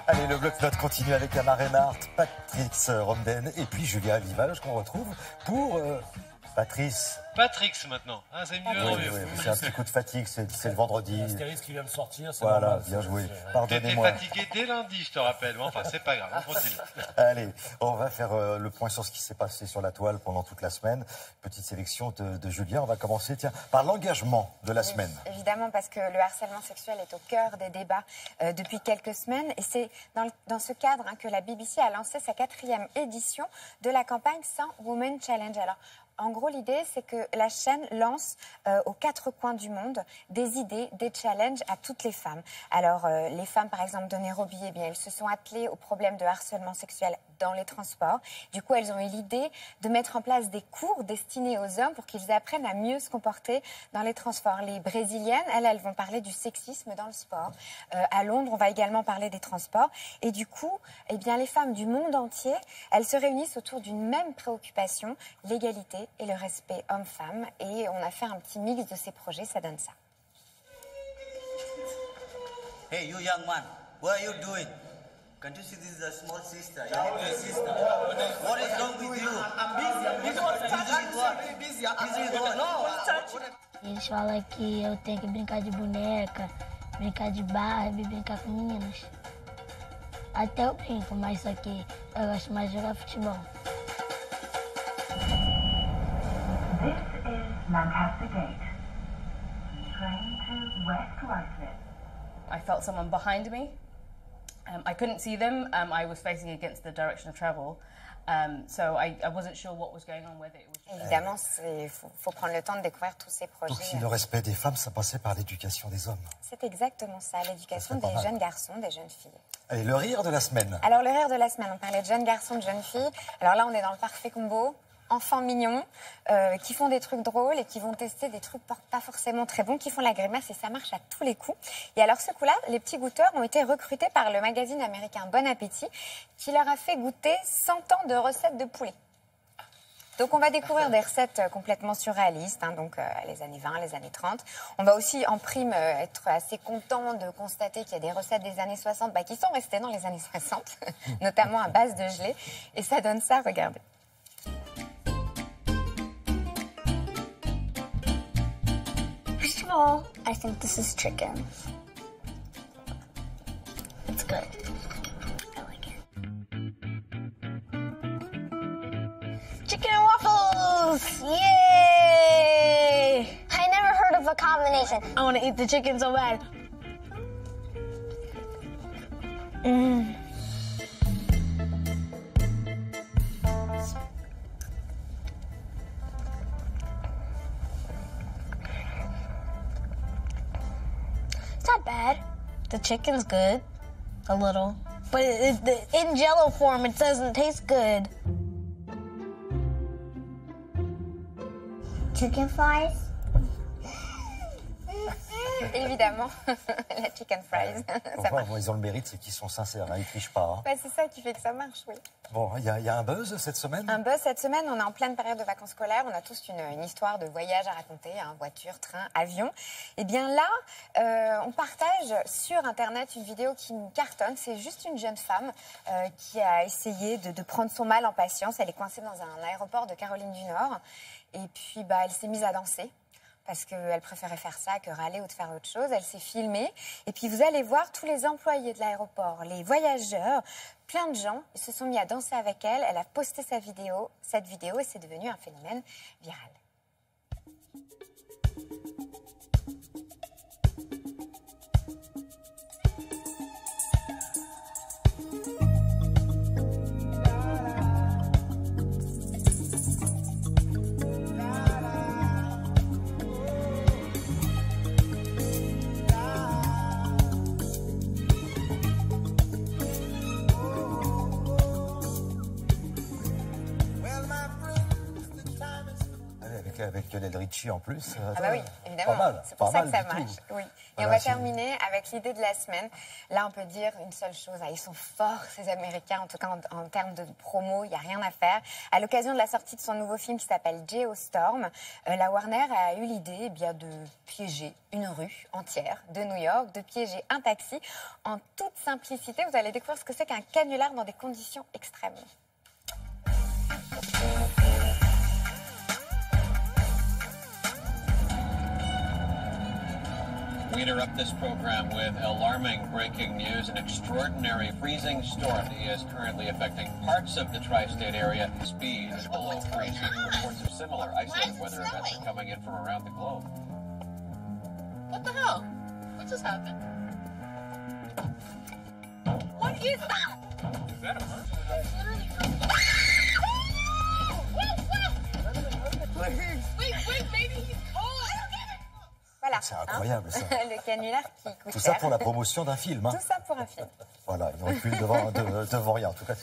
Allez, le bloc-notes continue avec Anna Reinhardt, Patrice Romden et puis Julia Livalge qu'on retrouve pour Patrice. Patrix maintenant, ah, c'est mieux. Oui, c'est un petit coup de fatigue, c'est le vendredi. Astérix qui vient de sortir, c'est voilà, normal. bien joué. T'étais Pardonnez-moi. fatigué dès lundi, je te rappelle. Enfin, c'est pas grave, on continue. Allez, on va faire le point sur ce qui s'est passé sur la toile pendant toute la semaine. Petite sélection de Julia. On va commencer par l'engagement de la semaine. Évidemment, parce que le harcèlement sexuel est au cœur des débats depuis quelques semaines. Et c'est dans ce cadre que la BBC a lancé sa 4e édition de la campagne 100 Women Challenge. Alors, en gros, l'idée, c'est que la chaîne lance aux 4 coins du monde des idées, des challenges à toutes les femmes. Alors, les femmes, par exemple, de Nairobi, eh bien, elles se sont attelées au problème de harcèlement sexuel dans les transports. Du coup, elles ont eu l'idée de mettre en place des cours destinés aux hommes pour qu'ils apprennent à mieux se comporter dans les transports. Les Brésiliennes, elles vont parler du sexisme dans le sport. À Londres, on va également parler des transports. Et du coup, eh bien, les femmes du monde entier, elles se réunissent autour d'une même préoccupation, l'égalité et le respect homme-femme. Et on a fait un petit mix de ces projets, ça donne ça. Hey, you young man, what are you doing? Can't you see this is a small sister? You need to assist her. What is wrong with you? I'm busy. Busy with what? No. Eles falam que eu tenho que brincar de boneca, brincar de Barbie, brincar com meninas. Até eu brinco, mas só que eu gosto mais de jogar futebol. This is Lancaster Gate. Train to West Ruislip. I felt someone behind me. I couldn't see them. I was facing against the direction of travel. So I wasn't sure what was going on, whether it was... Évidemment, il faut prendre le temps de découvrir tous ces projets. Donc si le respect des femmes, ça passait par l'éducation des hommes. C'est exactement ça, l'éducation des jeunes garçons, des jeunes filles. Allez, le rire de la semaine. Alors, le rire de la semaine, on parlait de jeunes garçons, de jeunes filles. Alors là, on est dans le parfait combo. Enfants mignons, qui font des trucs drôles et qui vont tester des trucs pas forcément très bons, qui font la grimace et ça marche à tous les coups. Et alors ce coup-là, les petits goûteurs ont été recrutés par le magazine américain Bon Appétit, qui leur a fait goûter 100 ans de recettes de poulet. Donc on va découvrir des recettes complètement surréalistes, donc les années 20, les années 30. On va aussi en prime être assez content de constater qu'il y a des recettes des années 60 qui sont restées dans les années 60, notamment à base de gelée. Et ça donne ça, regardez. First of all, I think this is chicken. It's good. I like it. Chicken and waffles! Yay! I never heard of a combination. I want to eat the chicken so bad. Mmm. It's not bad. The chicken's good, a little, but in Jello form, it doesn't taste good. Chicken fries. Évidemment, la chicken fries. Ça marche. Ils ont le mérite, c'est qu'ils sont sincères, ils ne trichent pas. C'est ça qui fait que ça marche, oui. Bon, il y a un buzz cette semaine? Un buzz cette semaine, on est en pleine période de vacances scolaires, on a tous une histoire de voyage à raconter, voiture, train, avion. Et bien là, on partage sur Internet une vidéo qui nous cartonne. C'est juste une jeune femme qui a essayé de prendre son mal en patience. Elle est coincée dans un aéroport de Caroline du Nord. Et puis, elle s'est mise à danser. Parce qu'elle préférait faire ça que râler ou de faire autre chose. Elle s'est filmée. Et puis, vous allez voir tous les employés de l'aéroport, les voyageurs, plein de gens, ils se sont mis à danser avec elle. Elle a posté cette vidéo, et c'est devenu un phénomène viral. avec Lionel Richie en plus. Ah bah oui, évidemment. Pas mal. C'est pour pas ça que mal ça du marche. tout. Oui. Et Voilà, on va c'est- terminer avec l'idée de la semaine. Là, on peut dire une seule chose. Ils sont forts, ces Américains, en tout cas en termes de promo. Il n'y a rien à faire. À l'occasion de la sortie de son nouveau film qui s'appelle Geostorm, la Warner a eu l'idée de piéger une rue entière de New York, de piéger un taxi. En toute simplicité, vous allez découvrir ce que c'est qu'un canular dans des conditions extrêmes. We interrupt this program with alarming breaking news. An extraordinary freezing storm is currently affecting parts of the tri-state area. Speed is below freezing. Reports of similar isolated weather events are coming in from around the globe. What the hell? What just happened? What is that? Is that a person? Wait, maybe he's cold. Voilà. C'est incroyable, ça. Le canular qui coûte Tout ça cher. pour la promotion d'un film. Hein. Tout ça pour un film. Voilà, il aurait pu devant rien. En tout cas,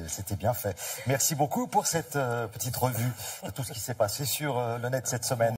c'était bien fait. Merci beaucoup pour cette petite revue de tout ce qui s'est passé sur le net cette semaine.